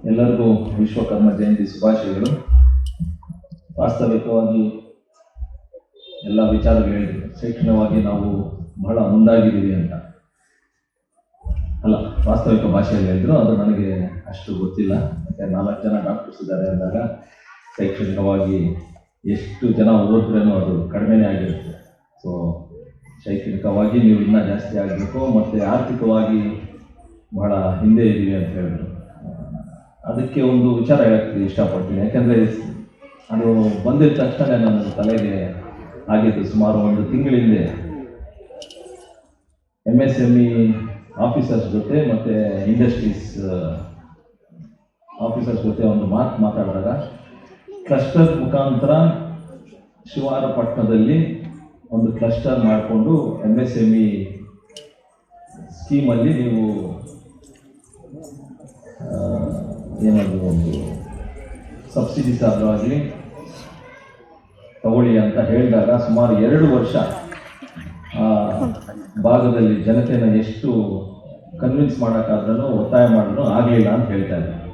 ಎಲ್ಲರಿಗೂ ವಿಶ್ವಕರ್ಮ ಜಯಂತಿ ಶುಭಾಶಯಗಳು. ವಾಸ್ತವಿಕವಾಗಿ ಎಲ್ಲ ವಿಚಾರಗಳು ಹೇಳಿದ್ರು. ಶೈಕ್ಷಣಿಕವಾಗಿ ನಾವು ಬಹಳ ಮುಂದಾಗಿದ್ದೀವಿ ಅಂತ ಅಲ್ಲ, ವಾಸ್ತವಿಕ ಭಾಷೆಯಲ್ಲಿ ಹೇಳಿದ್ರು. ಅದು ನನಗೆ ಅಷ್ಟು ಗೊತ್ತಿಲ್ಲ. ಯಾಕಂದರೆ 4 ಜನ ಡಾಕ್ಟರ್ಸ್ ಇದ್ದಾರೆ ಅಂದಾಗ ಶೈಕ್ಷಣಿಕವಾಗಿ ಎಷ್ಟು ಜನ ಓದಿದ್ರೇನೋ ಅದು ಕಡಿಮೆನೇ ಆಗಿರುತ್ತೆ. ಸೊ ಶೈಕ್ಷಣಿಕವಾಗಿ ನೀವು ಇನ್ನೂ ಜಾಸ್ತಿ ಆಗಬೇಕು, ಮತ್ತು ಆರ್ಥಿಕವಾಗಿ ಬಹಳ ಹಿಂದೆ ಇದ್ದೀವಿ ಅಂತ ಹೇಳಿದ್ರು. ಅದಕ್ಕೆ ಒಂದು ವಿಚಾರ ಹೇಳಕ್ಕೆ ಇಷ್ಟಪಡ್ತೀನಿ. ಯಾಕಂದರೆ ಅದು ಬಂದಿದ್ದ ತಕ್ಷಣ ನನ್ನ ತಲೆಗೆ ಆಗಿದ್ದು. ಸುಮಾರು 1 ತಿಂಗಳ ಹಿಂದೆ MSME ಆಫೀಸರ್ಸ್ ಜೊತೆ ಮತ್ತು ಇಂಡಸ್ಟ್ರೀಸ್ ಆಫೀಸರ್ಸ್ ಜೊತೆ ಒಂದು ಮಾತಾಡಿದಾಗ ಕ್ಲಸ್ಟರ್ ಮುಖಾಂತರ ಶಿವಾರಪಟ್ಟಣದಲ್ಲಿ ಒಂದು ಕ್ಲಸ್ಟರ್ ಮಾಡಿಕೊಂಡು MSME ಸ್ಕೀಮಲ್ಲಿ ನೀವು ಏನಾದರೂ ಒಂದು ಸಬ್ಸಿಡೀಸ್ ಆದರೂ ಆಗಲಿ ತಗೊಳ್ಳಿ ಅಂತ ಹೇಳಿದಾಗ ಸುಮಾರು 2 ವರ್ಷ ಆ ಭಾಗದಲ್ಲಿ ಜನತೆನ ಎಷ್ಟು ಕನ್ವಿನ್ಸ್ ಮಾಡೋಕ್ಕಾದ್ರೂ ಒತ್ತಾಯ ಮಾಡಿದ್ರು ಆಗಲಿಲ್ಲ ಅಂತ ಹೇಳ್ತಾ ಇದ್ದಾರೆ.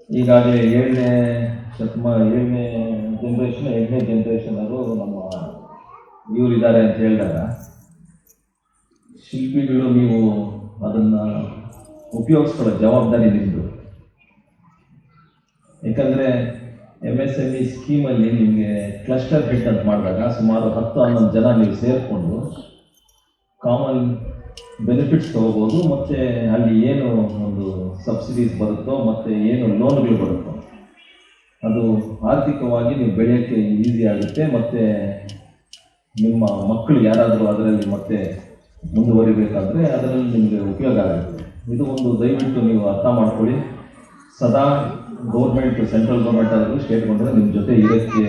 ಈಗಾಗಲೇ 7ನೇ ಜನರೇಷನ್ ಅವರು ನಮ್ಮ ಇವರಿದ್ದಾರೆ ಅಂತ ಹೇಳಿದಾಗ ಶಿಲ್ಪಿಗಳು ನೀವು ಅದನ್ನು ಉಪಯೋಗಿಸ್ಕೊಳ್ಳೋ ಜವಾಬ್ದಾರಿ ನಿಮ್ಮದು. ಯಾಕಂದರೆ MSME ಸ್ಕೀಮಲ್ಲಿ ನಿಮಗೆ ಕ್ಲಸ್ಟರ್ ಹೆಡ್ ಅಂತ ಮಾಡಿದಾಗ ಸುಮಾರು 10-11 ಜನ ನೀವು ಸೇರಿಕೊಂಡು ಕಾಮನ್ ಬೆನಿಫಿಟ್ಸ್ ತೊಗೋಬೋದು. ಮತ್ತು ಅಲ್ಲಿ ಏನು ಒಂದು ಸಬ್ಸಿಡೀಸ್ ಬರುತ್ತೋ ಮತ್ತು ಏನು ಲೋನ್ಗಳು ಬರುತ್ತೋ ಅದು ಆರ್ಥಿಕವಾಗಿ ನೀವು ಬೆಳೆಯೋಕ್ಕೆ ಈಸಿ ಆಗುತ್ತೆ. ಮತ್ತು ನಿಮ್ಮ ಮಕ್ಕಳು ಯಾರಾದರೂ ಅದರಲ್ಲಿ ಮತ್ತೆ ಮುಂದುವರಿಬೇಕಾದ್ರೆ ಅದರಲ್ಲಿ ನಿಮಗೆ ಉಪಯೋಗ ಆಗುತ್ತೆ. ಇದು ಒಂದು ದಯವಿಟ್ಟು ನೀವು ಅರ್ಥ ಮಾಡ್ಕೊಳ್ಳಿ. ಸದಾ ಗೌರ್ಮೆಂಟ್, ಸೆಂಟ್ರಲ್ ಗೌರ್ಮೆಂಟ್ ಆದರೂ ಸ್ಟೇಟ್ ಗೌರ್ಮೆಂಟ್ ನಿಮ್ಮ ಜೊತೆ ಇದಕ್ಕೆ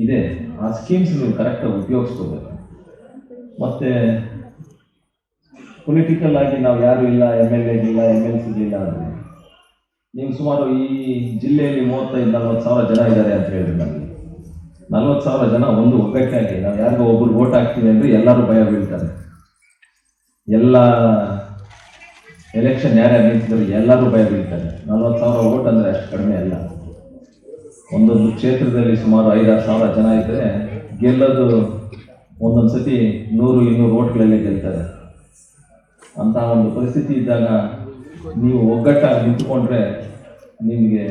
ಇದೆ. ಆ ಸ್ಕೀಮ್ಸ್ ನೀವು ಕರೆಕ್ಟಾಗಿ ಉಪಯೋಗಿಸ್ಕೋಬೇಕು. ಮತ್ತು ಪೊಲಿಟಿಕಲ್ ಆಗಿ ನಾವು ಯಾರೂ ಇಲ್ಲ, MLA ಇಲ್ಲ, MLC ಇಲ್ಲ ಅಂದರೆ ನೀವು ಸುಮಾರು ಈ ಜಿಲ್ಲೆಯಲ್ಲಿ 35-40 ಸಾವಿರ ಜನ ಇದ್ದಾರೆ ಅಂತ ಹೇಳಿದ್ರು. ನನಗೆ 40 ಸಾವಿರ ಜನ ಒಂದು ಒಗ್ಗಟ್ಟಾಗಿ ನಾವು ಯಾರಿಗೋ ಒಬ್ಬರು ವೋಟ್ ಹಾಕ್ತೀವಿ ಅಂದರೆ ಎಲ್ಲರೂ ಭಯ ಬೀಳ್ತಾರೆ. ಎಲ್ಲ ಎಲೆಕ್ಷನ್ ಯಾರ್ಯಾರು ನಿಂತಿದ್ರು ಎಲ್ಲರೂ ಭಯ ಬೀಳ್ತಾರೆ. 40 ಸಾವಿರ ವೋಟ್ ಅಂದರೆ ಅಷ್ಟು ಕಡಿಮೆ ಅಲ್ಲ. ಒಂದೊಂದು ಕ್ಷೇತ್ರದಲ್ಲಿ ಸುಮಾರು 5-6 ಸಾವಿರ ಜನ ಇದ್ದರೆ ಗೆಲ್ಲೋದು ಒಂದೊಂದು ಸತಿ 100-200 ವೋಟ್ಗಳಲ್ಲೇ ಗೆಲ್ತಾರೆ. ಅಂತಹ ಒಂದು ಪರಿಸ್ಥಿತಿ ಇದ್ದಾಗ ನೀವು ಒಗ್ಗಟ್ಟಾಗಿ ನಿಂತುಕೊಂಡ್ರೆ ನಿಮಗೆ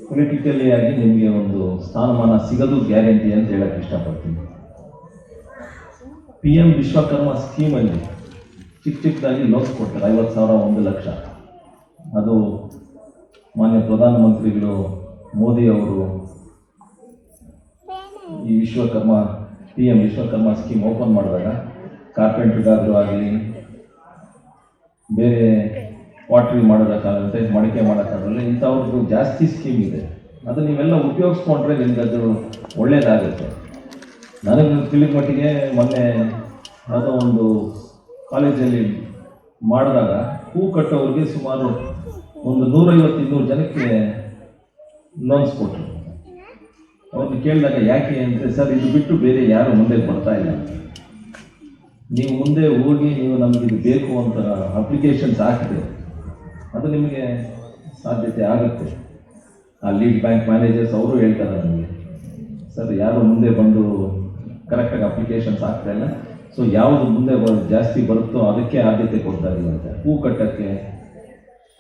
ಪೊಲಿಟಿಕಲಿ ಆಗಿ ನಿಮಗೆ ಒಂದು ಸ್ಥಾನಮಾನ ಸಿಗೋದು ಗ್ಯಾರಂಟಿ ಅಂತ ಹೇಳಕ್ಕೆ ಇಷ್ಟಪಡ್ತೀನಿ. PM ವಿಶ್ವಕರ್ಮ ಸ್ಕೀಮಲ್ಲಿ ಚಿಕ್ಕದಾಗಿ ಲೋನ್ಸ್ ಕೊಡ್ತಾರೆ. 50,000, 1 ಲಕ್ಷ. ಅದು ಮಾನ್ಯ ಪ್ರಧಾನಮಂತ್ರಿಗಳು ಮೋದಿ ಅವರು ಈ PM ವಿಶ್ವಕರ್ಮ ಸ್ಕೀಮ್ ಓಪನ್ ಮಾಡಿದಾಗ ಕಾರ್ಪೆಂಟ್ರಿಗಾದರೂ ಆಗಲಿ, ಬೇರೆ ವಾಟ್ರಿ ಮಾಡೋದಕ್ಕಾಗುತ್ತೆ, ಮಡಿಕೆ ಮಾಡೋಕ್ಕಾಗಲ್ಲ, ಇಂಥವ್ರದ್ದು ಜಾಸ್ತಿ ಸ್ಕೀಮ್ ಇದೆ. ಅದು ನೀವೆಲ್ಲ ಉಪಯೋಗಿಸ್ಕೊಂಡ್ರೆ ನಿಮ್ಗೆ ಅದು ಒಳ್ಳೆಯದಾಗುತ್ತೆ. ನನಗೆ ತಿಳಿದ ಮಟ್ಟಿಗೆ ಮೊನ್ನೆ ಯಾವುದೋ ಒಂದು ಕಾಲೇಜಲ್ಲಿ ಮಾಡಿದಾಗ ಹೂ ಕಟ್ಟೋರಿಗೆ ಸುಮಾರು ಒಂದು 150-200 ಜನಕ್ಕೆ ಲೋನ್ಸ್ ಕೊಟ್ಟರು. ಅವ್ರನ್ನ ಕೇಳಿದಾಗ ಯಾಕೆ ಅಂದರೆ, ಸರ್ ಇದು ಬಿಟ್ಟು ಬೇರೆ ಯಾರು ಮುಂದೆ ಬರ್ತಾ ಇಲ್ಲ. ನೀವು ಮುಂದೆ ಹೋಗಿ ನೀವು ನಮಗೆ ಇದು ಬೇಕು ಅಂತ ಅಪ್ಲಿಕೇಶನ್ಸ್ ಹಾಕಿದ್ರೆ ಅದು ನಿಮಗೆ ಸಾಧ್ಯತೆ ಆಗುತ್ತೆ. ಆ ಲೀಡ್ ಬ್ಯಾಂಕ್ ಮ್ಯಾನೇಜರ್ಸ್ ಅವರು ಹೇಳ್ತಾರೆ ನನಗೆ, ಸರ್ ಯಾರು ಮುಂದೆ ಬಂದು ಕರೆಕ್ಟಾಗಿ ಅಪ್ಲಿಕೇಶನ್ಸ್ ಆಗ್ತಾ ಇಲ್ಲ, ಸೊ ಯಾವುದು ಮುಂದೆ ಜಾಸ್ತಿ ಬರುತ್ತೋ ಅದಕ್ಕೆ ಆದ್ಯತೆ ಕೊಡ್ತಾ ಇರುವಂತೆ, ಹೂ ಕಟ್ಟೋಕ್ಕೆ,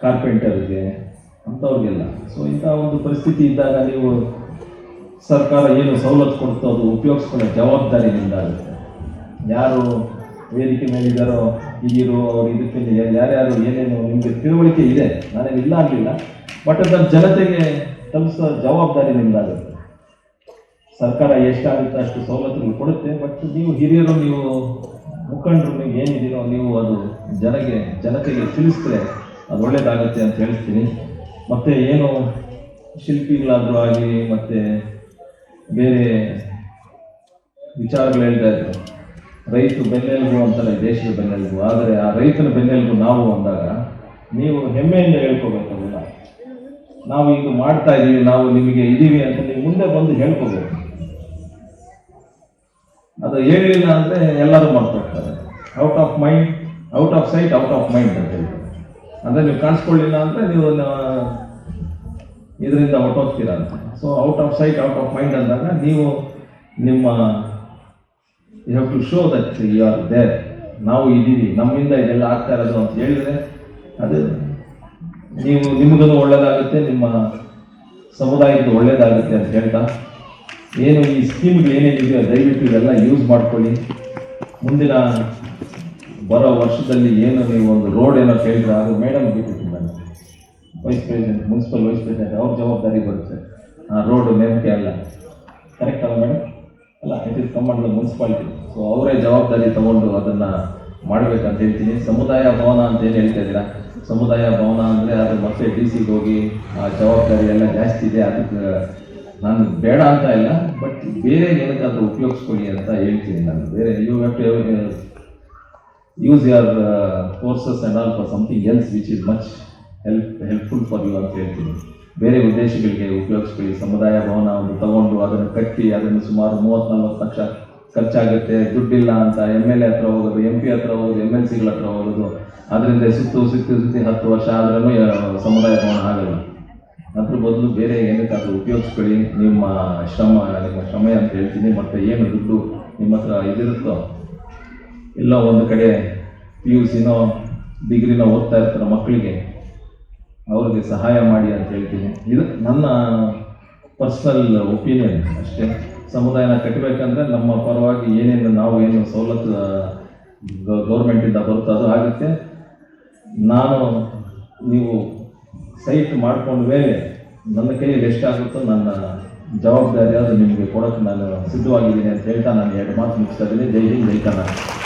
ಕಾರ್ಪೆಂಟರ್ಗೆ, ಅಂಥವ್ರಿಗೆಲ್ಲ. ಸೊ ಇಂಥ ಒಂದು ಪರಿಸ್ಥಿತಿ ಇದ್ದಾಗ ನೀವು ಸರ್ಕಾರ ಏನು ಸವಲತ್ತು ಕೊಡ್ತೋ ಅದು ಉಪಯೋಗಿಸ್ಕೊಳ್ಳೋ ಜವಾಬ್ದಾರಿ ನಿಮ್ದಾಗುತ್ತೆ. ಯಾರು ವೇದಿಕೆ ಮೇಲಿದ್ದಾರೋ ಈಗಿರೋ ಅವ್ರು ಇದಕ್ಕೆ ಯಾರ್ಯಾರು ಏನೇನು ನಿಮಗೆ ತಿಳುವಳಿಕೆ ಇದೆ, ನಾನೇನು ಇಲ್ಲ ಆಗಲಿಲ್ಲ, ಬಟ್ ಅದನ್ನು ಜನತೆಗೆ ತಲುಪಿಸೋ ಜವಾಬ್ದಾರಿ ನಿಮ್ದಾಗುತ್ತೆ. ಸರ್ಕಾರ ಎಷ್ಟಾಗುತ್ತೆ ಅಷ್ಟು ಸವಲತ್ತುಗಳು ಕೊಡುತ್ತೆ, ಬಟ್ ನೀವು ಹಿರಿಯರು, ನೀವು ಮುಖಂಡರು, ನೀವು ಏನಿದ್ದೀರೋ ನೀವು ಅದು ಜನತೆಗೆ ತಿಳಿಸಿದ್ರೆ ಅದು ಒಳ್ಳೆಯದಾಗುತ್ತೆ ಅಂತ ಹೇಳ್ತೀನಿ. ಮತ್ತು ಏನು ಶಿಲ್ಪಿಗಳಾದರೂ ಆಗಲಿ ಮತ್ತು ಬೇರೆ ವಿಚಾರಗಳು ಹೇಳ್ತಾ ಇದ್ರು, ರೈತ ಬೆನ್ನೆಲುಬು ಅಂತಾರೆ, ದೇಶದ ಬೆನ್ನೆಲುಬು. ಆದರೆ ಆ ರೈತನ ಬೆನ್ನೆಲುಬು ನಾವು ಅಂದಾಗ ನೀವು ಹೆಮ್ಮೆಯಿಂದ ಹೇಳ್ಕೋಬೇಕಲ್ಲ, ನಾವು ಈಗ ಮಾಡ್ತಾ ಇದ್ದೀವಿ, ನಾವು ನಿಮಗೆ ಇದ್ದೀವಿ ಅಂತ ನೀವು ಮುಂದೆ ಬಂದು ಹೇಳ್ಕೋಬೇಕು. ಅದು ಹೇಳಲಿಲ್ಲ ಅಂದರೆ ಎಲ್ಲರೂ ಮಾಡ್ಕೊಳ್ತಾರೆ. Out of mind, out of sight, out of mind ಅಂತ ಹೇಳ್ತಾರೆ. ಅಂದರೆ ನೀವು ಕಾಣಿಸ್ಕೊಳ್ಳಿಲ್ಲ ಅಂದರೆ ನೀವು ಇದರಿಂದ ಹೊಟ್ಟೋಗ್ತೀರಾ ಅಂತ. So out of sight out of mind ಅಂದಾಗ ನೀವು ನಿಮ್ಮ you have to show that you are there, ನಾವು ಇದ್ದೀವಿ, ನಮ್ಮಿಂದ ಇದೆಲ್ಲ ಆಗ್ತಾ ಇರೋದು ಅಂತ ಹೇಳಿದರೆ ಅದು ನಿಮಗೂ ಒಳ್ಳೆಯದಾಗುತ್ತೆ, ನಿಮ್ಮ ಸಮುದಾಯಕ್ಕೆ ಒಳ್ಳೆಯದಾಗುತ್ತೆ ಅಂತ ಹೇಳ್ತಾ, ಏನು ಈ ಸ್ಕೀಮ್ಗಳು ಏನೇನಿದೆಯೋ ದಯವಿಟ್ಟು ಇದೆಲ್ಲ ಯೂಸ್ ಮಾಡ್ಕೊಳ್ಳಿ. ಮುಂದಿನ ಬರೋ ವರ್ಷದಲ್ಲಿ ಏನು ನೀವು ಒಂದು ರೋಡ್ ಏನೋ ಕೇಳಿದ್ರೆ ಅದು ಮೇಡಮ್ ಬಿಟ್ಟಿತ್ತು, ನಾನು vice president, municipal vice president, ಅವ್ರ ಜವಾಬ್ದಾರಿ ಬರುತ್ತೆ. ಆ ರೋಡ್ ನೇಮಕೆ ಅಲ್ಲ, ಕರೆಕ್ಟ್ ಅಲ್ಲ ಮೇಡಮ್? ಅಲ್ಲ, it is command municipality. So ಅವರೇ ಜವಾಬ್ದಾರಿ ತಗೊಂಡು ಅದನ್ನು ಮಾಡಬೇಕಂತ ಹೇಳ್ತೀನಿ. ಸಮುದಾಯ ಭವನ ಅಂತ ಏನು ಹೇಳ್ತಾ ಇದ್ದೀರಾ, ಸಮುದಾಯ ಭವನ ಅಂದರೆ ಅದು ಮತ್ತೆ ಡಿ ಸಿಗೆ ಹೋಗಿ ಆ ಜವಾಬ್ದಾರಿ ಎಲ್ಲ ಜಾಸ್ತಿ ಇದೆ. ಅದಕ್ಕೆ ನಾನು ಬೇಡ ಅಂತ ಇಲ್ಲ, ಬಟ್ ಬೇರೆ ಏನಕ್ಕಾದ್ರೂ ಉಪಯೋಗಿಸ್ಕೊಳ್ಳಿ ಅಂತ ಹೇಳ್ತೀನಿ ನಾನು. ಬೇರೆ you have to use your forces and all for something else which is much helpful for you ಅಂತ ಹೇಳ್ತೀನಿ. ಬೇರೆ ಉದ್ದೇಶಗಳಿಗೆ ಉಪಯೋಗಿಸ್ಕೊಳ್ಳಿ. ಸಮುದಾಯ ಭವನ ಒಂದು ತಗೊಂಡು ಅದನ್ನು ಕಟ್ಟಿ ಅದನ್ನು ಸುಮಾರು 30-40 ಲಕ್ಷ ಖರ್ಚಾಗುತ್ತೆ, ದುಡ್ಡಿಲ್ಲ ಅಂತ MLA ಹತ್ರ ಹೋಗೋದು, MP ಹತ್ರ ಹೋಗೋದು, MLCಗಳ ಹತ್ರ ಹೋಗೋದು, ಅದರಿಂದ ಸುತ್ತಿ 10 ವರ್ಷ ಆದ್ರೂ ಸಮುದಾಯ ಭವನ ಆಗಲ್ಲ. ಅದ್ರ ಬದಲು ಬೇರೆ ಏನಕ್ಕಾದ್ರೂ ಉಪಯೋಗಿಸ್ಕೊಳ್ಳಿ. ನಿಮ್ಮ ಶ್ರಮ ಅಂತ ಹೇಳ್ತೀನಿ. ಮತ್ತು ಏನು ದುಡ್ಡು ನಿಮ್ಮ ಹತ್ರ ಇದಿರುತ್ತೋ, ಎಲ್ಲ ಒಂದು ಕಡೆ PUCನೋ ಡಿಗ್ರಿನೋ ಓದ್ತಾ ಇರ್ತಾರೋ ಮಕ್ಕಳಿಗೆ, ಅವ್ರಿಗೆ ಸಹಾಯ ಮಾಡಿ ಅಂತ ಹೇಳ್ತೀನಿ. ಇದು ನನ್ನ ಪರ್ಸ್ನಲ್ ಒಪಿನಿಯನ್ ಅಷ್ಟೇ. ಸಮುದಾಯನ ಕಟ್ಟಬೇಕಂದ್ರೆ ನಮ್ಮ ಪರವಾಗಿ ಏನೇನು ನಾವು ಏನು ಸವಲತ್ತು ಗೌರ್ಮೆಂಟಿಂದ ಬರುತ್ತೋ ಅದು ಆಗುತ್ತೆ. ನೀವು ಸೈಟ್ ಮಾಡ್ಕೊಂಡ ಮೇಲೆ ನನ್ನ ಕೈಯಲ್ಲಿ ಎಷ್ಟಾಗುತ್ತೋ ನನ್ನ ಜವಾಬ್ದಾರಿ ಅದು ನಿಮಗೆ ಕೊಡೋಕ್ಕೆ ನಾನು ಸಿದ್ಧವಾಗಿದ್ದೀನಿ ಅಂತ ಹೇಳ್ತಾ ನಾನು 2 ಮಾತು ಮುಗಿಸ್ತಾ ಇದ್ದೀನಿ. ಜೈ ಹಿಂದ್, ಜೈ ಕರ್ನಾಟಕ.